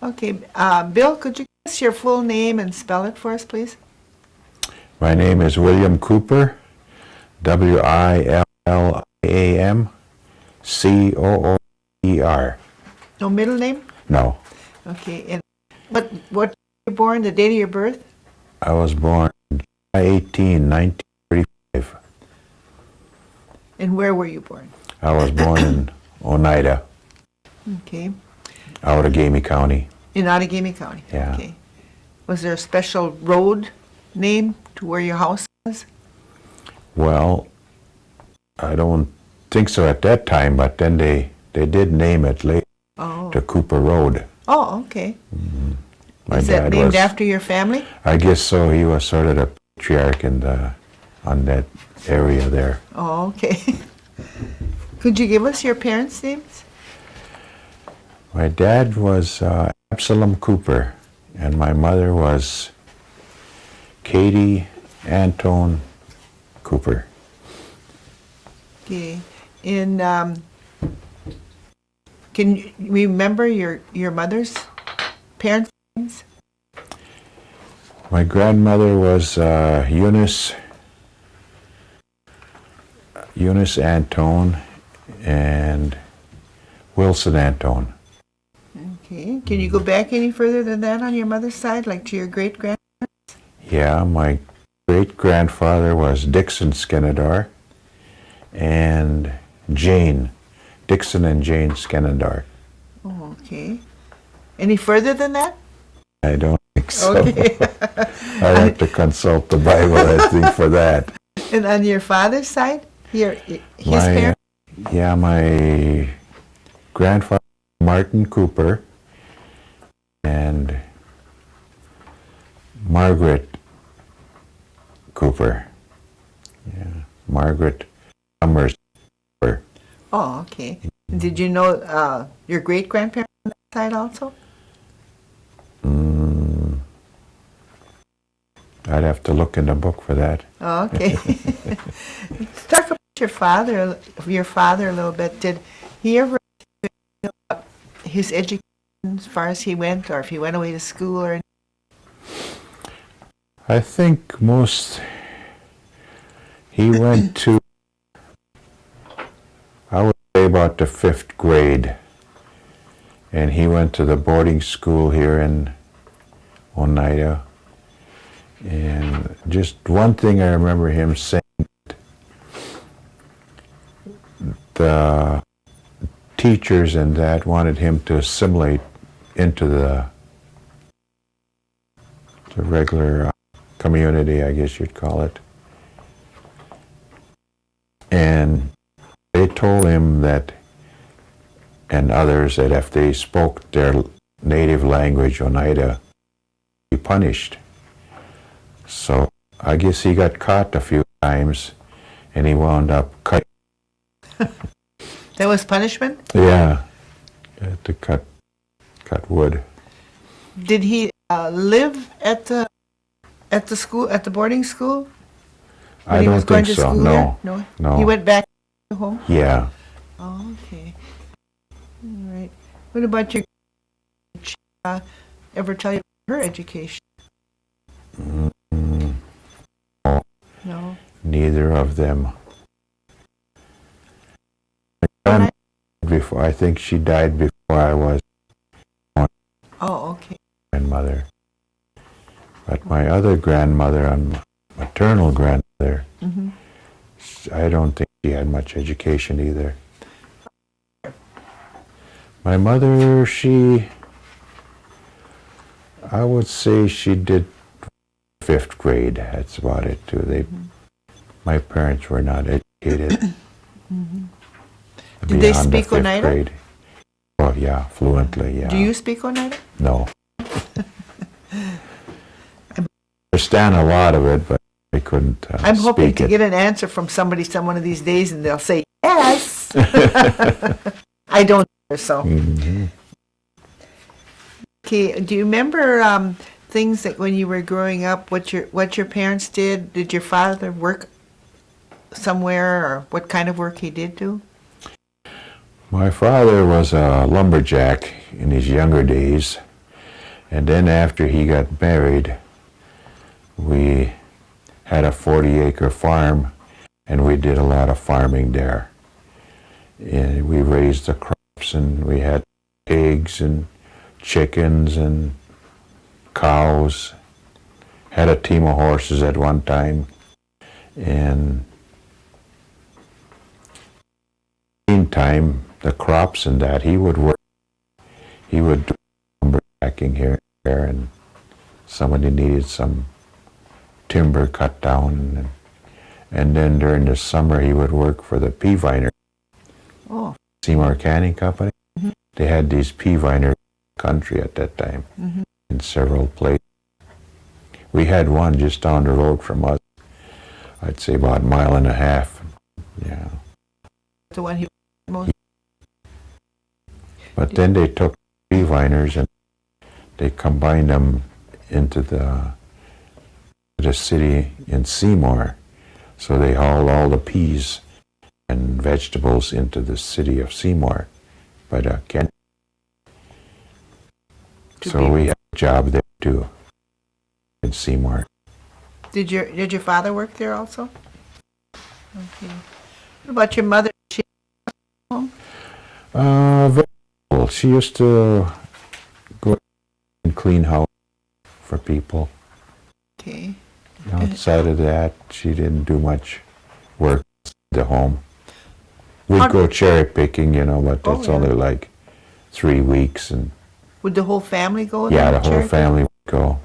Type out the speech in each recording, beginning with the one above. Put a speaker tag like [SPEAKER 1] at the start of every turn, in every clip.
[SPEAKER 1] Okay, Bill, could you give us your full name and spell it for us, please?
[SPEAKER 2] My name is William Cooper, Williamcooper.
[SPEAKER 1] No middle name?
[SPEAKER 2] No,
[SPEAKER 1] Okay, and what year were you born, the date of your birth?
[SPEAKER 2] I was born July 18, 1935.
[SPEAKER 1] And where were you born?
[SPEAKER 2] I was born in Oneida,
[SPEAKER 1] Okay,
[SPEAKER 2] Outagamie County.
[SPEAKER 1] in Outagamie County?
[SPEAKER 2] Yeah.
[SPEAKER 1] Okay. Was there a special road name to where your house was?
[SPEAKER 2] Well, I don't think so at that time, but then they did name it later
[SPEAKER 1] Oh,
[SPEAKER 2] to Cooper Road.
[SPEAKER 1] oh, okay.
[SPEAKER 2] My
[SPEAKER 1] Is that
[SPEAKER 2] dad
[SPEAKER 1] named
[SPEAKER 2] was,
[SPEAKER 1] after your family?
[SPEAKER 2] I guess so. He was sort of the patriarch on that area there.
[SPEAKER 1] Oh, okay. Could you give us your parents' names?
[SPEAKER 2] My dad was Absalom Cooper, and my mother was Katie Antone Cooper.
[SPEAKER 1] Okay. And can you remember your mother's parents' names?
[SPEAKER 2] My grandmother was Eunice Antone and Wilson Antone.
[SPEAKER 1] Okay. Can you go back any further than that on your mother's side, like to your great-grand?
[SPEAKER 2] Yeah, my great-grandfather was Dixon Skenadar and Dixon and Jane Skenadar.
[SPEAKER 1] Oh, okay. Any further than that?
[SPEAKER 2] I don't think so.
[SPEAKER 1] Okay.
[SPEAKER 2] I have to consult the Bible, I think, for that.
[SPEAKER 1] And on your father's side, his parents?
[SPEAKER 2] Yeah, my grandfather, Martin Cooper, and Margaret Cooper. Yeah, Margaret Summers Cooper.
[SPEAKER 1] Oh, okay. Did you know your great-grandparents on that side also?
[SPEAKER 2] I'd have to look in the book for that.
[SPEAKER 1] Oh, okay. Let's talk about your father a little bit. Did he ever tell about his education as far as he went, or if he went away to school or anything?
[SPEAKER 2] I think he went to, I would say about the 5th grade, and he went to the boarding school here in Oneida. And just one thing I remember him saying, the teachers and that wanted him to assimilate into the regular community, I guess you'd call it. And they told him that, and others, that if they spoke their native language, Oneida, be punished. So I guess he got caught a few times, and he wound up cutting.
[SPEAKER 1] That was punishment?
[SPEAKER 2] Yeah, he had to cut wood.
[SPEAKER 1] Did he live at the school, at the boarding school? When
[SPEAKER 2] I
[SPEAKER 1] he
[SPEAKER 2] don't
[SPEAKER 1] was going
[SPEAKER 2] think
[SPEAKER 1] to
[SPEAKER 2] so.
[SPEAKER 1] school
[SPEAKER 2] No,
[SPEAKER 1] there?
[SPEAKER 2] no.
[SPEAKER 1] He went back to home?
[SPEAKER 2] Yeah.
[SPEAKER 1] Oh, okay. All right. What about your ever tell you about her education? No.
[SPEAKER 2] Neither of them. I think she died before I was
[SPEAKER 1] Oh, okay.
[SPEAKER 2] grandmother. But my other grandmother, and maternal grandmother, I don't think she had much education either. My mother, I would say she did 5th grade. That's about it too. My parents were not educated.
[SPEAKER 1] Did they
[SPEAKER 2] beyond
[SPEAKER 1] speak
[SPEAKER 2] the 5th
[SPEAKER 1] Oneida?
[SPEAKER 2] grade. Oh yeah, fluently, yeah.
[SPEAKER 1] Do you speak Oneida?
[SPEAKER 2] No. I understand a lot of it, but I couldn't
[SPEAKER 1] I'm hoping
[SPEAKER 2] speak
[SPEAKER 1] to
[SPEAKER 2] it.
[SPEAKER 1] get an answer from somebody one of these days, and they'll say yes. I don't think so. Okay. Do you remember things that when you were growing up, what your parents did? Did your father work somewhere, or what kind of work he did do?
[SPEAKER 2] My father was a lumberjack in his younger days, And then after he got married, we had a 40-acre farm, and we did a lot of farming there. And we raised the crops, and we had pigs and chickens and cows. Had a team of horses at one time. And meantime, the crops and that, he would work. He would do lumber packing here and there, and somebody needed some timber cut down. And then during the summer, he would work for the pea viner.
[SPEAKER 1] Oh.
[SPEAKER 2] Seymour Canning Company.
[SPEAKER 1] Mm-hmm.
[SPEAKER 2] They had these pea viner country at that time,
[SPEAKER 1] Mm-hmm.
[SPEAKER 2] in several places. We had one just down the road from us. I'd say about a mile and a half. Yeah.
[SPEAKER 1] The one he most.
[SPEAKER 2] But then they took pea viners and they combined them into the city in Seymour. So they hauled all the peas and vegetables into the city of Seymour by the Kent. So we had a job there too in Seymour.
[SPEAKER 1] Did your father work there also? Okay. What about your mother? She home?
[SPEAKER 2] Very well. She used to go and clean house for people.
[SPEAKER 1] Okay.
[SPEAKER 2] Outside of that, she didn't do much work at the home. We'd go cherry picking, but that's only like 3 weeks. And
[SPEAKER 1] would the whole family go?
[SPEAKER 2] yeah,
[SPEAKER 1] then,
[SPEAKER 2] the whole family would go.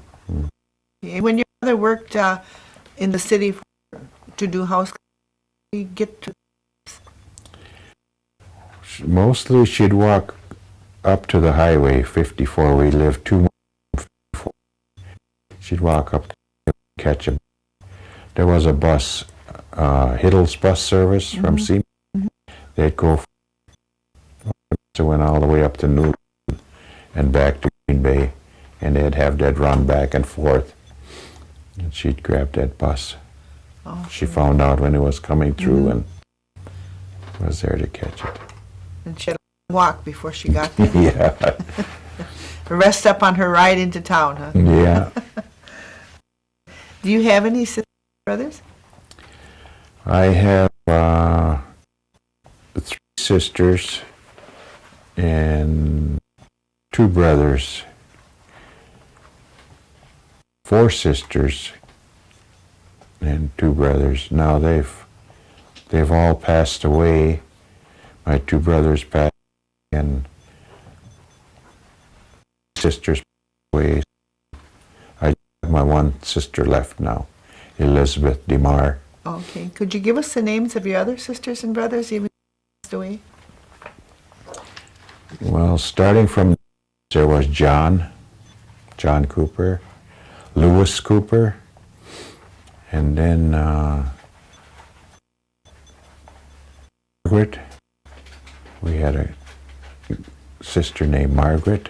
[SPEAKER 1] Okay. When your mother worked in the city to do house, you get to.
[SPEAKER 2] Mostly she'd walk up to the highway 54. We lived 2 miles from 54. She'd walk up to catch him. There was a bus, Hiddle's bus service from Seymour. They'd go, so went all the way up to Newton and back to Green Bay, and they'd have that run back and forth. And she'd grab that bus.
[SPEAKER 1] Oh,
[SPEAKER 2] she found out when it was coming through and was there to catch it.
[SPEAKER 1] And she had to walk before she got there.
[SPEAKER 2] Yeah.
[SPEAKER 1] Rest up on her ride into town, huh?
[SPEAKER 2] Yeah.
[SPEAKER 1] Do you have any sisters or brothers?
[SPEAKER 2] I have 3 sisters and 2 brothers. 4 sisters and 2 brothers. Now they've all passed away. My 2 brothers passed and sisters passed away. I have my 1 sister left now, Elizabeth DeMar.
[SPEAKER 1] Okay. Could you give us the names of your other sisters and brothers, even passed away?
[SPEAKER 2] Well, starting from there was John Cooper, Lewis Cooper, and then Margaret. We had a sister named Margaret,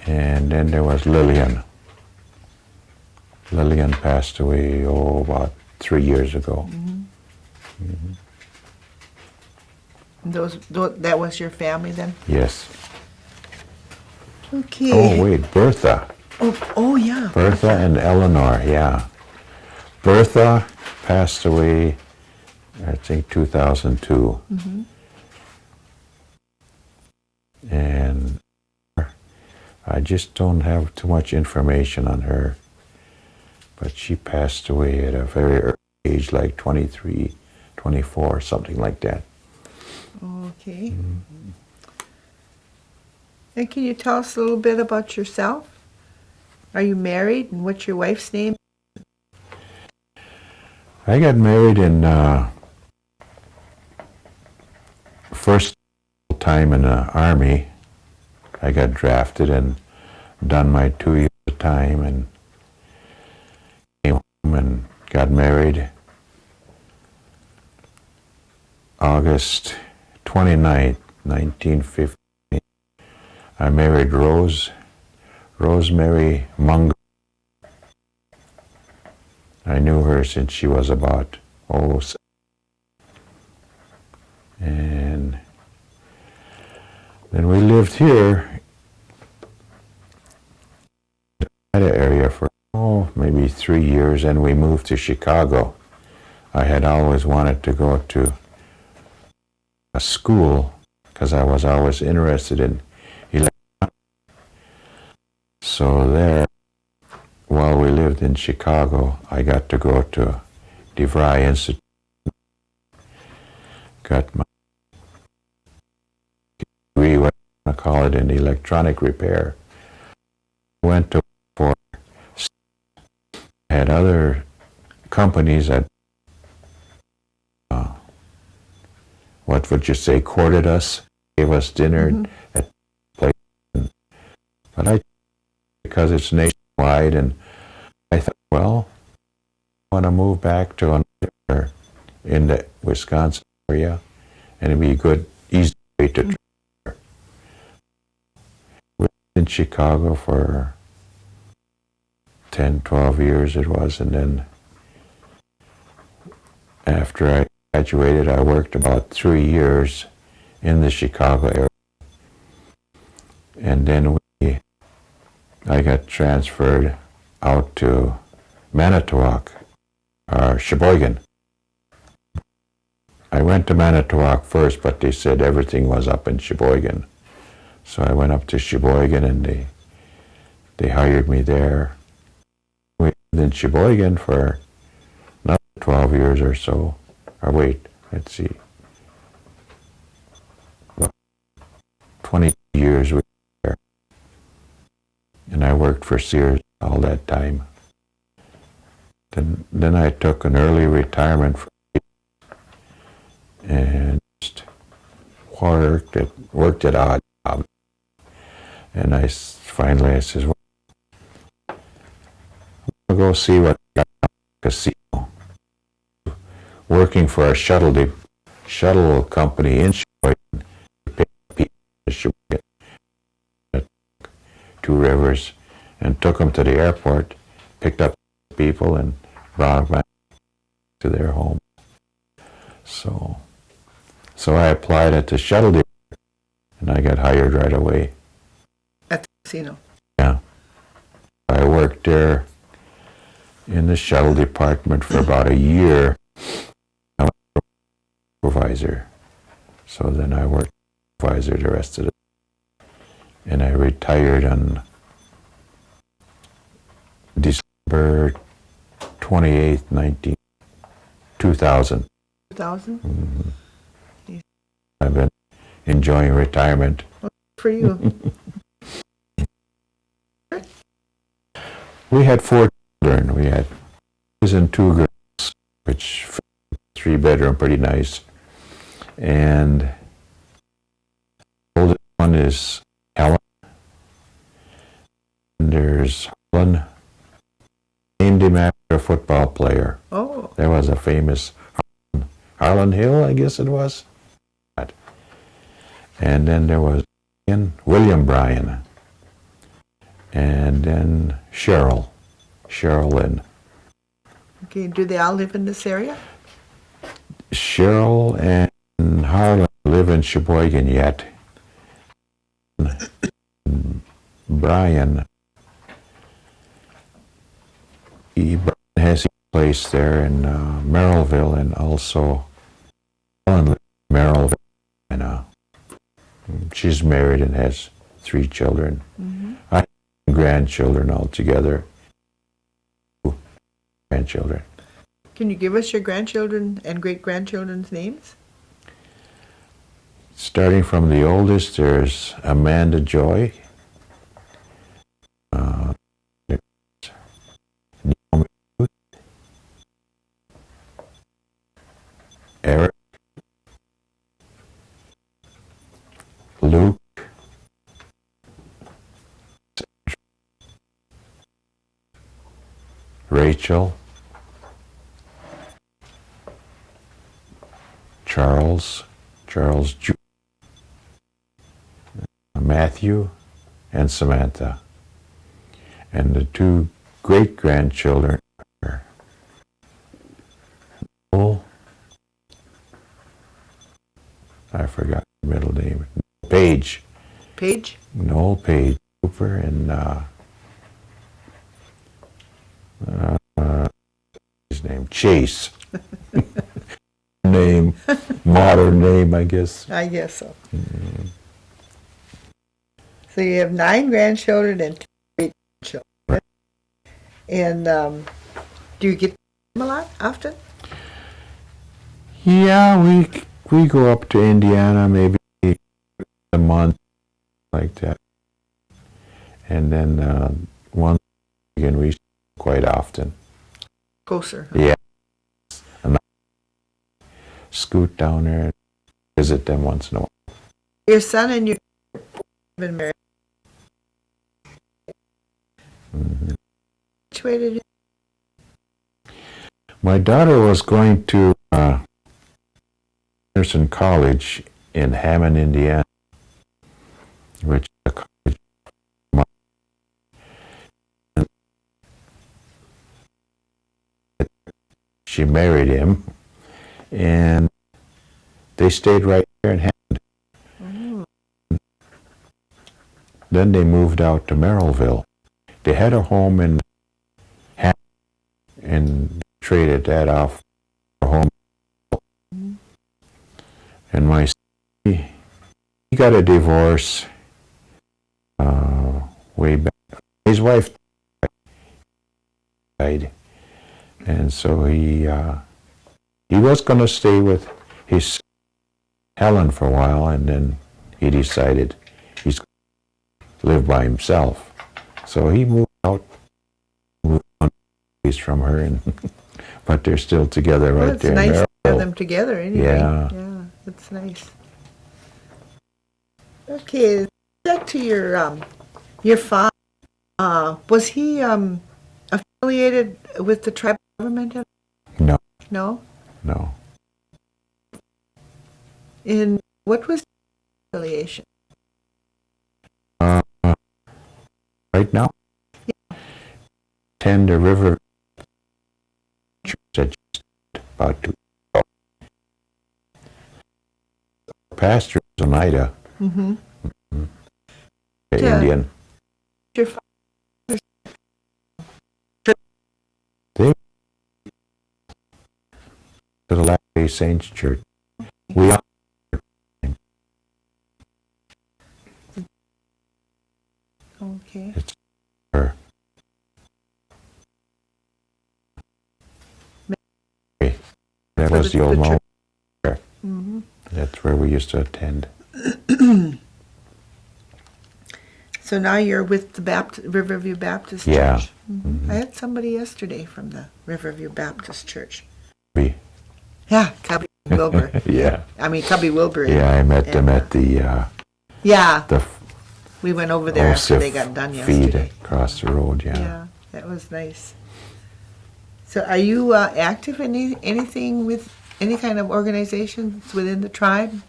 [SPEAKER 2] and then there was Lillian. Lillian passed away, about 3 years ago.
[SPEAKER 1] That was your family then?
[SPEAKER 2] Yes.
[SPEAKER 1] Okay.
[SPEAKER 2] Oh, wait, Bertha.
[SPEAKER 1] Oh, yeah.
[SPEAKER 2] Bertha and Eleanor, yeah. Bertha passed away, I think, 2002. And I just don't have too much information on her. But she passed away at a very early age, like 23, 24, something like that.
[SPEAKER 1] Okay. And can you tell us a little bit about yourself? Are you married, and what's your wife's name?
[SPEAKER 2] I got married in first time in the Army. I got drafted and done my 2 years of time and came home and got married August 29th, 1950. I married Rosemary Munger. I knew her since she was about, and then we lived here Oneida area for, maybe 3 years, and we moved to Chicago. I had always wanted to go to a school because I was always interested in electronics. So there, while we lived in Chicago, I got to go to DeVry Institute. Got my degree, what I call it, in electronic repair. Went to for had other companies that what would you say, courted us, gave us dinner at places. But I, because it's nationwide, and I thought, well, I want to move back to another in the Wisconsin area, and it'd be a good, easy way to transfer. We lived in Chicago for 10, 12 years it was, and then after I graduated, I worked about 3 years in the Chicago area. And then I got transferred out to Manitowoc, or Sheboygan. I went to Manitowoc first, but they said everything was up in Sheboygan. So I went up to Sheboygan, and they hired me there. We lived in Sheboygan for another 12 years or so. Or wait, let's see. About 20 years we were there. And I worked for Sears all that time. Then I took an early retirement and just worked at odd jobs. And finally I says, well, I'll go see what I got at the casino. Working for a shuttle company in Sheboygan, at Two Rivers, and took them to the airport, picked up people, and brought them back to their home. So I applied at the shuttle department, and I got hired right away.
[SPEAKER 1] At the casino?
[SPEAKER 2] Yeah. I worked there in the shuttle department for about a year. Supervisor. So then I worked supervisor the rest of it. And I retired on December 28th, 2000.
[SPEAKER 1] 2000?
[SPEAKER 2] Mm-hmm. I've been enjoying retirement.
[SPEAKER 1] Well, for you.
[SPEAKER 2] We had 4 children. We had boys and 2 girls, which 3-bedroom, pretty nice. And the oldest one is Helen. And there's Harlan. Named him after a football player.
[SPEAKER 1] Oh.
[SPEAKER 2] There was a famous Harlan Hill, I guess it was. And then there was William Bryan. And then Cheryl Lynn.
[SPEAKER 1] Okay, do they all live in this area?
[SPEAKER 2] Cheryl and Harlan live in Sheboygan yet. Brian, he has a place there in Merrillville, and also Helen lives in Merrillville. And she's married and has 3 children. Mm-hmm. I have grandchildren altogether. 2 grandchildren.
[SPEAKER 1] Can you give us your grandchildren and great-grandchildren's names?
[SPEAKER 2] Starting from the oldest, there's Amanda Joy, Eric, Luke, Rachel, Charles Jr., Matthew, and Samantha. And the 2 great-grandchildren are Noel, I forgot the middle name,
[SPEAKER 1] Page?
[SPEAKER 2] Noel Page Cooper, and his name, Chase. Name, modern name, I guess.
[SPEAKER 1] I guess so. So you have 9 grandchildren and 2 great-grandchildren. And do you get them a lot, often?
[SPEAKER 2] Yeah, we go up to Indiana maybe a month, like that. And then one again we quite often.
[SPEAKER 1] Closer.
[SPEAKER 2] Yeah. And scoot down there and visit them once in a while.
[SPEAKER 1] Your son and your have been married.
[SPEAKER 2] Mm-hmm.
[SPEAKER 1] Which way did you?
[SPEAKER 2] My daughter was going to Anderson College in Hammond, Indiana, which is a college. She married him, and they stayed right there in Hammond. Oh. Then they moved out to Merrillville. They had a home in Hammond and traded that off for a home. Mm-hmm. And my son, he got a divorce way back. His wife died. And so he was going to stay with his Helen for a while, and then he decided he's going to live by himself. So he moved on from her, and but they're still together right there.
[SPEAKER 1] It's nice to have them together anyway.
[SPEAKER 2] Yeah.
[SPEAKER 1] Yeah, that's nice. Okay, back to your father. Was he affiliated with the tribal government?
[SPEAKER 2] No.
[SPEAKER 1] No?
[SPEAKER 2] No.
[SPEAKER 1] In what was the affiliation?
[SPEAKER 2] Right now? Yeah. Attend the river church that just about 2 years ago. Pastor is Oneida.
[SPEAKER 1] Mm-hmm.
[SPEAKER 2] Mm-hmm. The Indian.
[SPEAKER 1] Your father?
[SPEAKER 2] They to the Latter-day Saints Church. We are.
[SPEAKER 1] Okay.
[SPEAKER 2] It's her. That was the old home.
[SPEAKER 1] Mm-hmm.
[SPEAKER 2] That's where we used to attend.
[SPEAKER 1] So now you're with the Riverview Baptist Church?
[SPEAKER 2] Yeah.
[SPEAKER 1] Mm-hmm. I had somebody yesterday from the Riverview Baptist Church.
[SPEAKER 2] Cubby.
[SPEAKER 1] Yeah, Cubby Wilbur.
[SPEAKER 2] Yeah.
[SPEAKER 1] I mean, Cubby Wilbur.
[SPEAKER 2] Yeah, I met them at the
[SPEAKER 1] we went over there after they got done yesterday.
[SPEAKER 2] Feed across the road, yeah.
[SPEAKER 1] Yeah, that was nice. So are you active in anything with any kind of organizations within the tribe?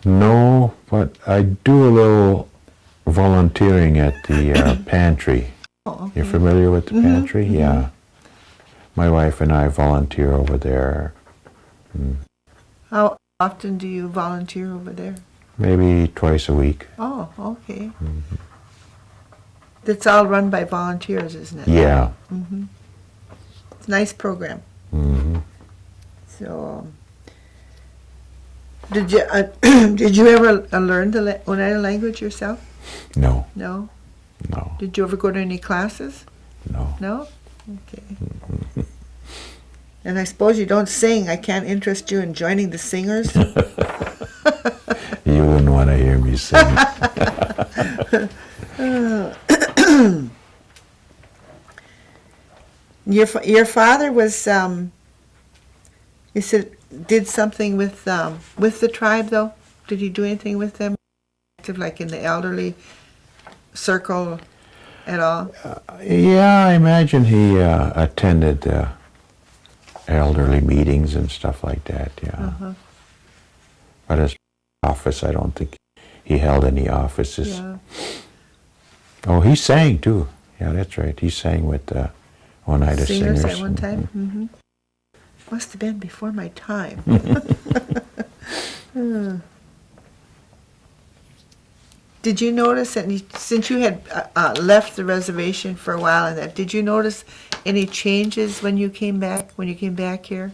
[SPEAKER 2] No, but I do a little volunteering at the pantry.
[SPEAKER 1] Oh, okay.
[SPEAKER 2] You're familiar with the pantry? Mm-hmm. Yeah. My wife and I volunteer over there.
[SPEAKER 1] How often do you volunteer over there?
[SPEAKER 2] Maybe twice a week.
[SPEAKER 1] Oh, okay.
[SPEAKER 2] Mm-hmm.
[SPEAKER 1] That's all run by volunteers, isn't it?
[SPEAKER 2] Yeah.
[SPEAKER 1] Mm-hmm. It's a nice program.
[SPEAKER 2] Mm-hmm.
[SPEAKER 1] So, did you ever learn the Oneida language yourself?
[SPEAKER 2] No.
[SPEAKER 1] No?
[SPEAKER 2] No.
[SPEAKER 1] Did you ever go to any classes?
[SPEAKER 2] No.
[SPEAKER 1] No? Okay. Mm-hmm. And I suppose you don't sing. I can't interest you in joining the singers?
[SPEAKER 2] You wouldn't want to hear me sing.
[SPEAKER 1] Your father was, you said, did something with the tribe, though? Did he do anything with them? Like in the elderly circle at all?
[SPEAKER 2] Yeah, I imagine he attended elderly meetings and stuff like that, yeah. Uh-huh. But his office, I don't think he held any offices.
[SPEAKER 1] Yeah.
[SPEAKER 2] Oh, he sang too. Yeah, that's right. He sang with Oneida Singers.
[SPEAKER 1] At one time? Mm-hmm. Must have been before my time. Did you notice any, since you had left the reservation for a while and that, did you notice any changes when you came back here?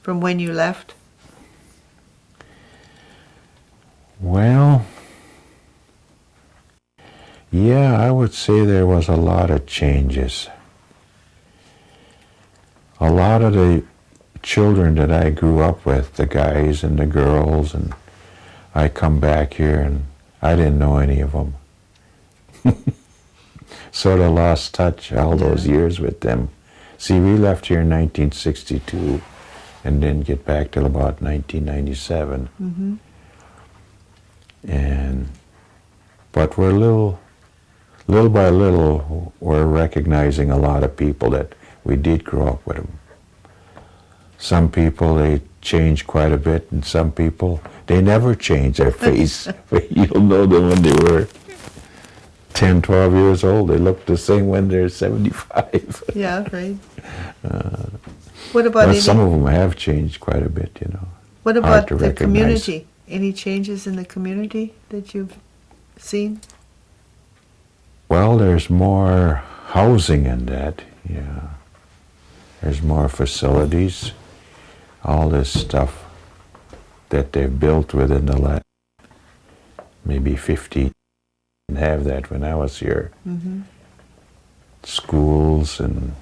[SPEAKER 1] From when you left?
[SPEAKER 2] Well, yeah, I would say there was a lot of changes. A lot of the children that I grew up with, the guys and the girls, and I come back here and I didn't know any of them. Sort of lost touch all those years with them. See, we left here in 1962 and didn't get back till about 1997.
[SPEAKER 1] Mm-hmm.
[SPEAKER 2] But we're little by little, we're recognizing a lot of people that we did grow up with them. Some people, they changed quite a bit, and some people, they never change their face. You'll know them when they were 10, 12 years old. They look the same when they're 75.
[SPEAKER 1] Yeah, right. What about
[SPEAKER 2] But some of them have changed quite a bit, you know.
[SPEAKER 1] What
[SPEAKER 2] Hard
[SPEAKER 1] about
[SPEAKER 2] to
[SPEAKER 1] the
[SPEAKER 2] recognize.
[SPEAKER 1] community? Any changes in the community that you've seen?
[SPEAKER 2] Well, there's more housing in that, yeah. There's more facilities, all this stuff that they've built within the last maybe 50. Didn't have that when I was here.
[SPEAKER 1] Mm-hmm.
[SPEAKER 2] Schools and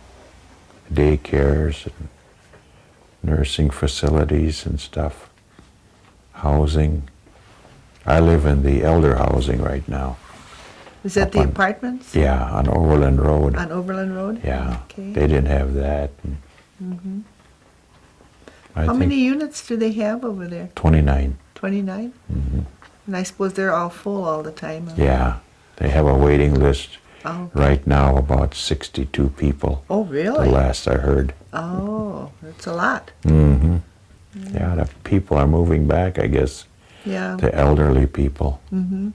[SPEAKER 2] daycares and nursing facilities and stuff. Housing. I live in the elder housing right now.
[SPEAKER 1] Is that
[SPEAKER 2] Up
[SPEAKER 1] the
[SPEAKER 2] on-
[SPEAKER 1] apartments?
[SPEAKER 2] Yeah, on Overland Road.
[SPEAKER 1] On Overland Road?
[SPEAKER 2] Yeah,
[SPEAKER 1] Okay.
[SPEAKER 2] they didn't have that.
[SPEAKER 1] Mm-hmm.
[SPEAKER 2] I
[SPEAKER 1] How
[SPEAKER 2] think
[SPEAKER 1] many units do they have over there?
[SPEAKER 2] 29.
[SPEAKER 1] 29?
[SPEAKER 2] Hmm.
[SPEAKER 1] And I suppose they're all full all the time. Huh?
[SPEAKER 2] Yeah, they have a waiting list
[SPEAKER 1] Oh.
[SPEAKER 2] right now, about 62 people.
[SPEAKER 1] Oh,
[SPEAKER 2] The
[SPEAKER 1] really?
[SPEAKER 2] last I heard.
[SPEAKER 1] Oh, that's a lot.
[SPEAKER 2] Hmm. Yeah, the people are moving back, I guess.
[SPEAKER 1] Yeah.
[SPEAKER 2] The elderly people.
[SPEAKER 1] Mm-hmm.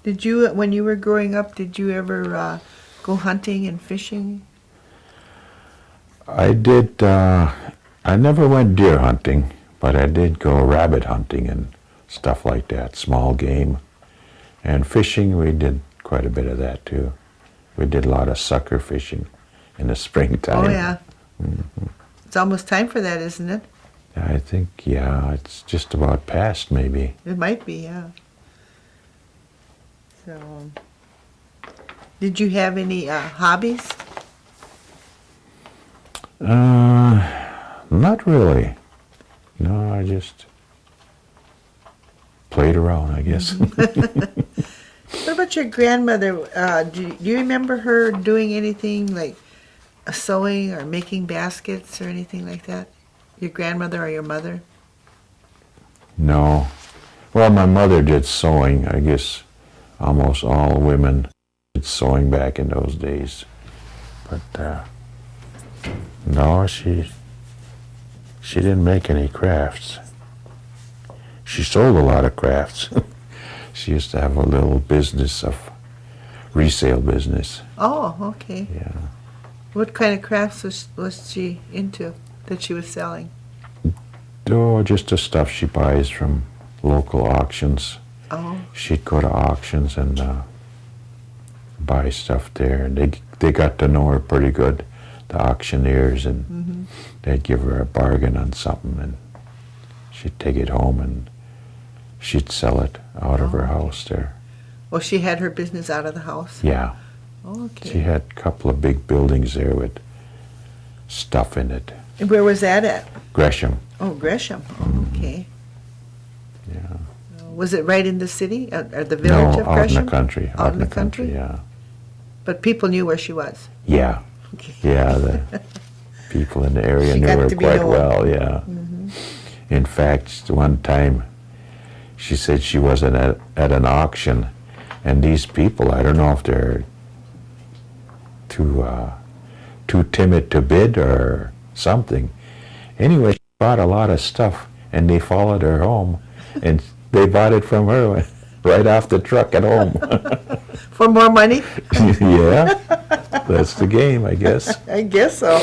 [SPEAKER 1] Did you, when you were growing up, did you ever go hunting and fishing?
[SPEAKER 2] I did, I never went deer hunting, but I did go rabbit hunting and stuff like that, small game. And fishing, we did quite a bit of that too. We did a lot of sucker fishing in the springtime.
[SPEAKER 1] Oh, yeah.
[SPEAKER 2] Mhm.
[SPEAKER 1] It's almost time for that, isn't it?
[SPEAKER 2] I think, yeah, it's just about past maybe.
[SPEAKER 1] It might be, yeah. So, did you have any hobbies?
[SPEAKER 2] Not really. No, I just played around, I guess.
[SPEAKER 1] What about your grandmother? Do you remember her doing anything like sewing or making baskets or anything like that? Your grandmother or your mother?
[SPEAKER 2] No. Well, my mother did sewing. I guess almost all women did sewing back in those days. But no, she didn't make any crafts. She sold a lot of crafts. She used to have a little business of resale business.
[SPEAKER 1] Oh, okay.
[SPEAKER 2] Yeah.
[SPEAKER 1] What kind of crafts was she into that she was selling?
[SPEAKER 2] Oh, just the stuff she buys from local auctions.
[SPEAKER 1] Oh,
[SPEAKER 2] She'd go to auctions and buy stuff there, and they got to know her pretty good, the auctioneers, and
[SPEAKER 1] mm-hmm.
[SPEAKER 2] they'd give her a bargain on something, and she'd take it home and she'd sell it out of her house there.
[SPEAKER 1] Well, she had her business out of the house?
[SPEAKER 2] Yeah,
[SPEAKER 1] Okay.
[SPEAKER 2] she had a couple of big buildings there with stuff in it.
[SPEAKER 1] And where was that at?
[SPEAKER 2] Gresham.
[SPEAKER 1] Oh, Gresham. Oh, okay.
[SPEAKER 2] Yeah.
[SPEAKER 1] Was it right in the city, or the
[SPEAKER 2] No,
[SPEAKER 1] village of
[SPEAKER 2] out
[SPEAKER 1] Gresham?
[SPEAKER 2] in the country.
[SPEAKER 1] Out in the country?
[SPEAKER 2] Yeah.
[SPEAKER 1] But people knew where she was.
[SPEAKER 2] Yeah.
[SPEAKER 1] Okay.
[SPEAKER 2] Yeah, the people in the area
[SPEAKER 1] She
[SPEAKER 2] knew
[SPEAKER 1] got
[SPEAKER 2] her
[SPEAKER 1] to be
[SPEAKER 2] quite
[SPEAKER 1] known.
[SPEAKER 2] well, yeah.
[SPEAKER 1] Mm-hmm.
[SPEAKER 2] In fact, one time she said she was at an auction, and these people, I don't know if they're too timid to bid or something. Anyway, she bought a lot of stuff, and they followed her home, and they bought it from her right off the truck at home.
[SPEAKER 1] For more money?
[SPEAKER 2] Yeah, that's the game, I guess.
[SPEAKER 1] I guess so.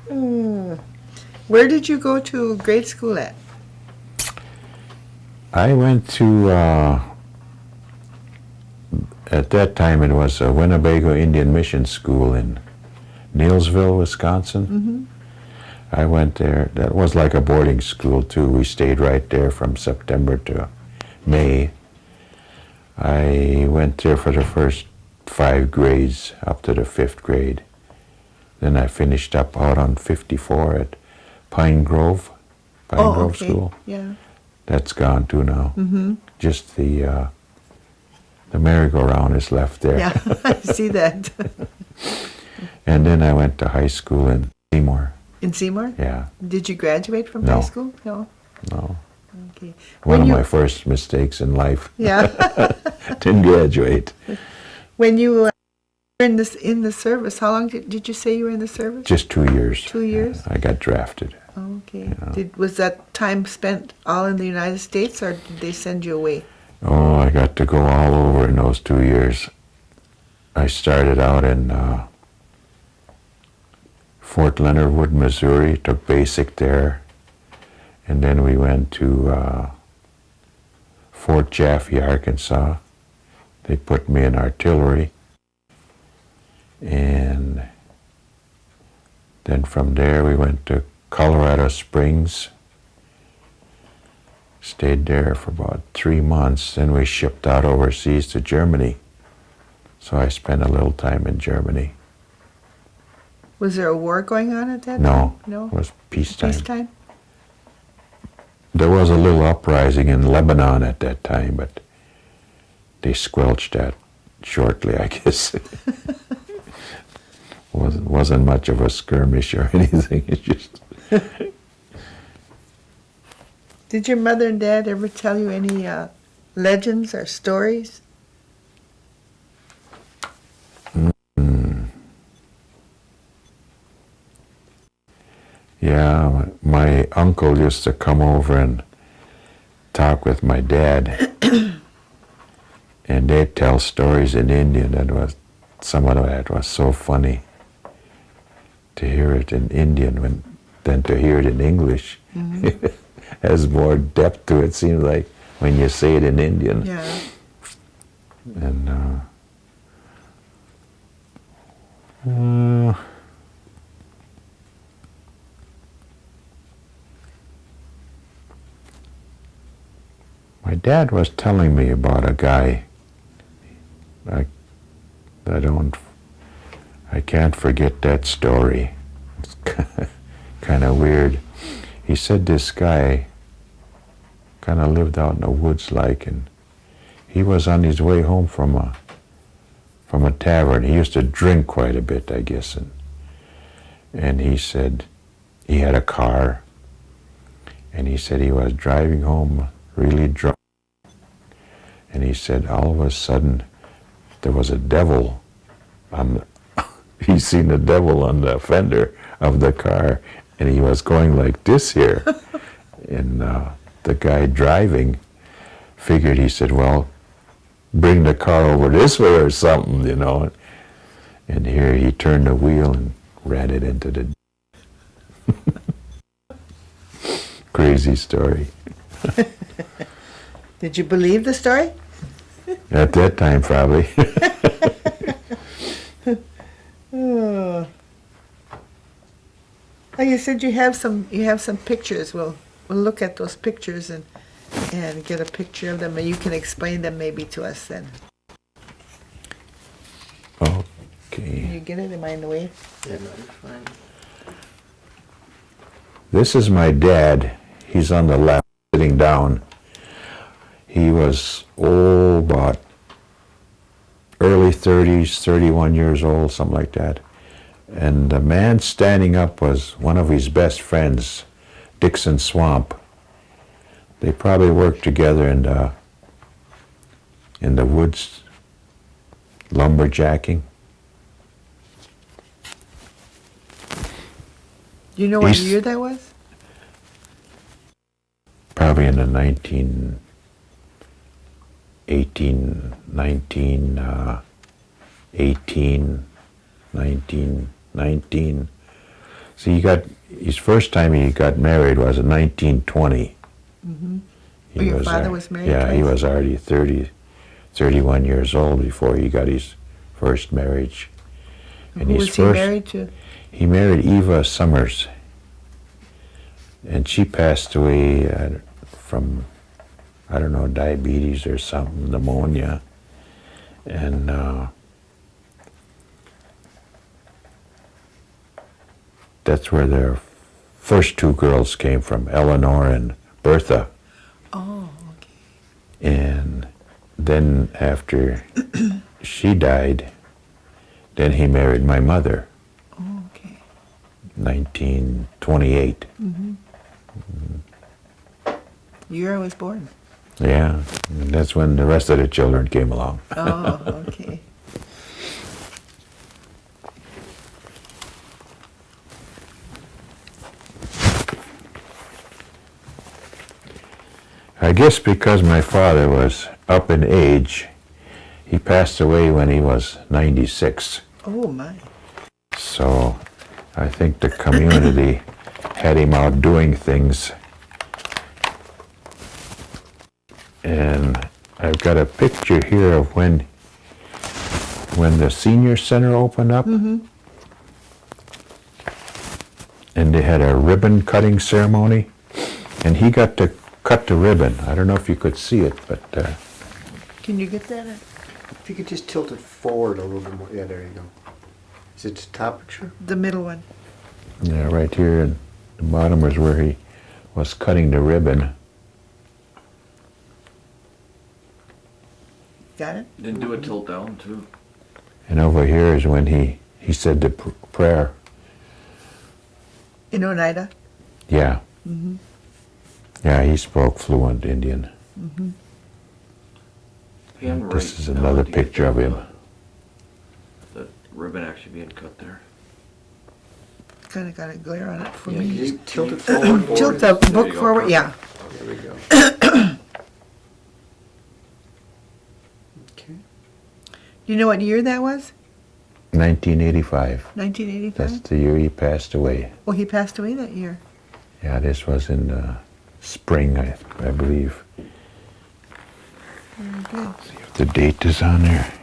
[SPEAKER 1] Hmm. Where did you go to grade school at?
[SPEAKER 2] I went to, at that time it was a Winnebago Indian Mission School in Neillsville, Wisconsin.
[SPEAKER 1] Mm-hmm.
[SPEAKER 2] I went there. That was like a boarding school too. We stayed right there from September to May. I went there for the first 5 grades up to the 5th grade. Then I finished up out on 54 at Pine Grove
[SPEAKER 1] Okay.
[SPEAKER 2] School.
[SPEAKER 1] Yeah.
[SPEAKER 2] That's gone too now.
[SPEAKER 1] Mm-hmm.
[SPEAKER 2] Just the merry-go-round is left there.
[SPEAKER 1] Yeah, I see that.
[SPEAKER 2] And then I went to high school in Seymour.
[SPEAKER 1] In Seymour?
[SPEAKER 2] Yeah,
[SPEAKER 1] Did you graduate from
[SPEAKER 2] No.
[SPEAKER 1] high school? No.
[SPEAKER 2] no.
[SPEAKER 1] Okay.
[SPEAKER 2] One
[SPEAKER 1] When
[SPEAKER 2] of
[SPEAKER 1] you-
[SPEAKER 2] my first mistakes in life.
[SPEAKER 1] Yeah.
[SPEAKER 2] Didn't graduate.
[SPEAKER 1] When you were in the service, how long did you say you were in the service?
[SPEAKER 2] Just 2 years.
[SPEAKER 1] 2 years?
[SPEAKER 2] I got drafted.
[SPEAKER 1] Okay.
[SPEAKER 2] Yeah.
[SPEAKER 1] Was that time spent all in the United States, or did they send you away?
[SPEAKER 2] Oh, I got to go all over in those 2 years. I started out in Fort Leonard Wood, Missouri, took basic there, and then we went to Fort Chaffee, Arkansas. They put me in artillery, and then from there we went to Colorado Springs, stayed there for about 3 months, then we shipped out overseas to Germany. So I spent a little time in Germany.
[SPEAKER 1] Was there a war going on at that
[SPEAKER 2] No,
[SPEAKER 1] time? No.
[SPEAKER 2] it was peacetime.
[SPEAKER 1] Peacetime?
[SPEAKER 2] There was a little uprising in Lebanon at that time, but they squelched that shortly, I guess. wasn't much of a skirmish or anything. It's just.
[SPEAKER 1] Did your mother and dad ever tell you any legends or stories?
[SPEAKER 2] Yeah, my uncle used to come over and talk with my dad, and they'd tell stories in Indian. Some of that was so funny to hear it in Indian than to hear it in English.
[SPEAKER 1] Mm-hmm.
[SPEAKER 2] Has more depth to it, seems like, when you say it in Indian.
[SPEAKER 1] Yeah.
[SPEAKER 2] And my dad was telling me about a guy. I can't forget that story. It's kind of weird. He said this guy kind of lived out in the woods like, and he was on his way home from a tavern. He used to drink quite a bit, I guess, and he said he had a car, and he said he was driving home really drunk, and he said all of a sudden there was a devil he seen the devil on the fender of the car, and he was going like this here. And the guy driving figured, he said, well, bring the car over this way or something, you know. And here he turned the wheel and ran it into the crazy story.
[SPEAKER 1] Did you believe the story?
[SPEAKER 2] At that time, probably.
[SPEAKER 1] Oh. Like you said, you have some pictures. We'll look at those pictures and get a picture of them, and you can explain them maybe to us then. Can
[SPEAKER 2] Okay.
[SPEAKER 1] you get it? Am I in the way?
[SPEAKER 3] Yeah, no, it's fine.
[SPEAKER 2] This is my dad. He's on the left, sitting down. He was about early 30s, 31 years old, something like that. And the man standing up was one of his best friends, Dixon Swamp. They probably worked together in the woods, lumberjacking.
[SPEAKER 1] Do you know what
[SPEAKER 2] He's-
[SPEAKER 1] year that was?
[SPEAKER 2] Probably in the 19. See, his first time he got married was in 1920.
[SPEAKER 1] Mm-hmm. Oh, your father was married
[SPEAKER 2] Yeah, he
[SPEAKER 1] twice?
[SPEAKER 2] was already 31 years old before he got his first marriage.
[SPEAKER 1] Who was he married to?
[SPEAKER 2] He married Eva Summers. And she passed away from, I don't know, diabetes or something, pneumonia. And that's where their first two girls came from, Eleanor and Bertha.
[SPEAKER 1] Oh, okay.
[SPEAKER 2] And then after she died, then he married my mother,
[SPEAKER 1] Oh, okay.
[SPEAKER 2] 1928.
[SPEAKER 1] Year I was born.
[SPEAKER 2] Yeah, and that's when the rest of the children came along.
[SPEAKER 1] Oh, okay.
[SPEAKER 2] I guess because my father was up in age, he passed away when he was 96.
[SPEAKER 1] Oh, my.
[SPEAKER 2] So I think the community had him out doing things. And I've got a picture here of when the senior center opened up. And they had a ribbon cutting ceremony. And he got to cut the ribbon. I don't know if you could see it, but...
[SPEAKER 1] Can you get that?
[SPEAKER 3] If you could just tilt it forward a little bit more. Yeah, there you go. Is it the top picture?
[SPEAKER 1] The middle one.
[SPEAKER 2] Yeah, right here in the bottom was where he was cutting the ribbon.
[SPEAKER 1] Got it?
[SPEAKER 4] Didn't do a tilt down too.
[SPEAKER 2] And over here is when he said the prayer.
[SPEAKER 1] In Oneida?
[SPEAKER 2] Yeah. Yeah, he spoke fluent Indian. This is another picture of him.
[SPEAKER 4] The ribbon actually being cut there.
[SPEAKER 1] Kind of got a glare on it for
[SPEAKER 4] Yeah,
[SPEAKER 1] me.
[SPEAKER 4] can you
[SPEAKER 3] Tilt it forward.
[SPEAKER 1] Tilt the
[SPEAKER 4] There
[SPEAKER 1] book
[SPEAKER 4] you go,
[SPEAKER 1] forward,
[SPEAKER 4] perfect.
[SPEAKER 1] yeah.
[SPEAKER 3] There we go. Okay.
[SPEAKER 1] Do you know what year that was?
[SPEAKER 2] 1985.
[SPEAKER 1] 1985?
[SPEAKER 2] That's the year he passed away.
[SPEAKER 1] Oh, he passed away that year.
[SPEAKER 2] Yeah, this was in spring, I believe.
[SPEAKER 1] Very good.
[SPEAKER 2] See if the date is on there.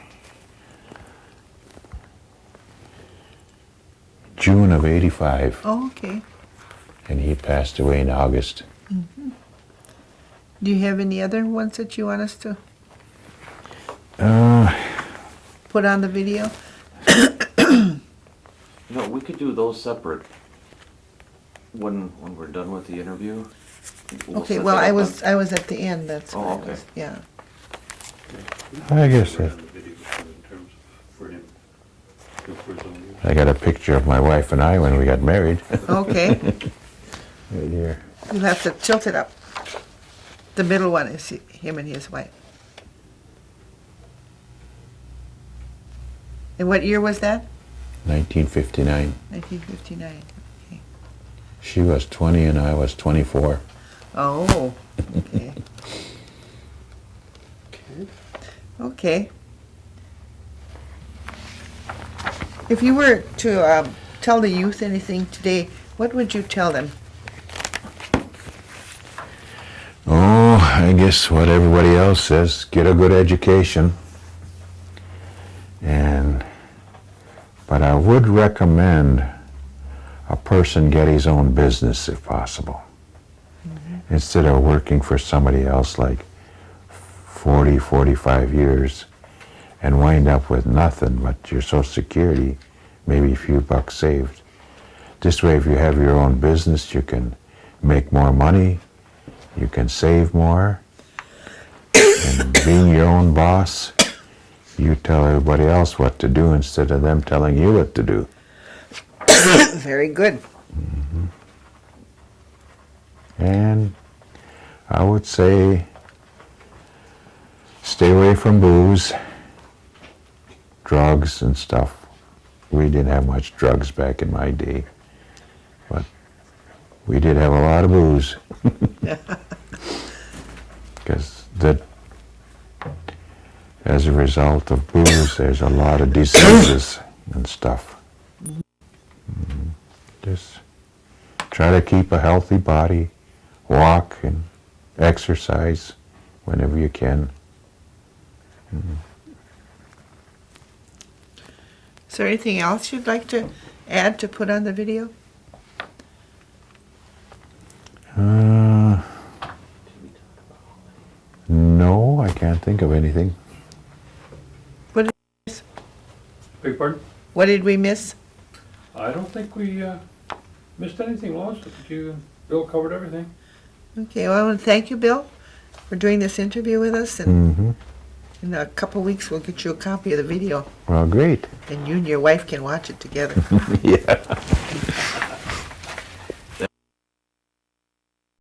[SPEAKER 2] June of 85.
[SPEAKER 1] Oh, okay.
[SPEAKER 2] And he passed away in August.
[SPEAKER 1] Do you have any other ones that you want us to
[SPEAKER 2] Uh,
[SPEAKER 1] put on the video?
[SPEAKER 4] No, we could do those separate when we're done with the interview. We'll
[SPEAKER 1] Okay,
[SPEAKER 4] set
[SPEAKER 1] well,
[SPEAKER 4] that
[SPEAKER 1] I
[SPEAKER 4] up
[SPEAKER 1] was
[SPEAKER 4] then.
[SPEAKER 1] I was at the end, that's
[SPEAKER 4] Oh,
[SPEAKER 1] what I
[SPEAKER 4] okay.
[SPEAKER 1] was, yeah.
[SPEAKER 2] I guess I got a picture of my wife and I when we got married.
[SPEAKER 1] Okay,
[SPEAKER 2] Right here.
[SPEAKER 1] you'll have to tilt it up. The middle one is him and his wife. And what year was that?
[SPEAKER 2] 1959.
[SPEAKER 1] 1959. Okay.
[SPEAKER 2] She was 20 and I was 24.
[SPEAKER 1] Oh, okay.
[SPEAKER 3] Okay.
[SPEAKER 1] Okay. If you were to tell the youth anything today, what would you tell them?
[SPEAKER 2] Oh, I guess what everybody else says, get a good education. But I would recommend a person get his own business if possible. Instead of working for somebody else like 40, 45 years and wind up with nothing but your Social Security, maybe a few bucks saved. This way, if you have your own business, you can make more money, you can save more, and being your own boss, you tell everybody else what to do instead of them telling you what to do.
[SPEAKER 1] Very good.
[SPEAKER 2] And I would say stay away from booze, drugs and stuff. We didn't have much drugs back in my day, but we did have a lot of booze. Because as a result of booze, there's a lot of diseases and stuff. Just try to keep a healthy body, walk and exercise whenever you can.
[SPEAKER 1] Is there anything else you'd like to add to put on the video?
[SPEAKER 2] No, I can't think of anything.
[SPEAKER 1] What
[SPEAKER 5] Beg pardon?
[SPEAKER 1] What did we miss?
[SPEAKER 5] I don't think we missed anything, Lois. I think you and Bill covered everything.
[SPEAKER 1] Okay, well, I want to thank you, Bill, for doing this interview with us, and
[SPEAKER 2] Mm-hmm.
[SPEAKER 1] in a couple weeks we'll get you a copy of the video,
[SPEAKER 2] Well, great.
[SPEAKER 1] and you and your wife can watch it together.
[SPEAKER 2] Yeah.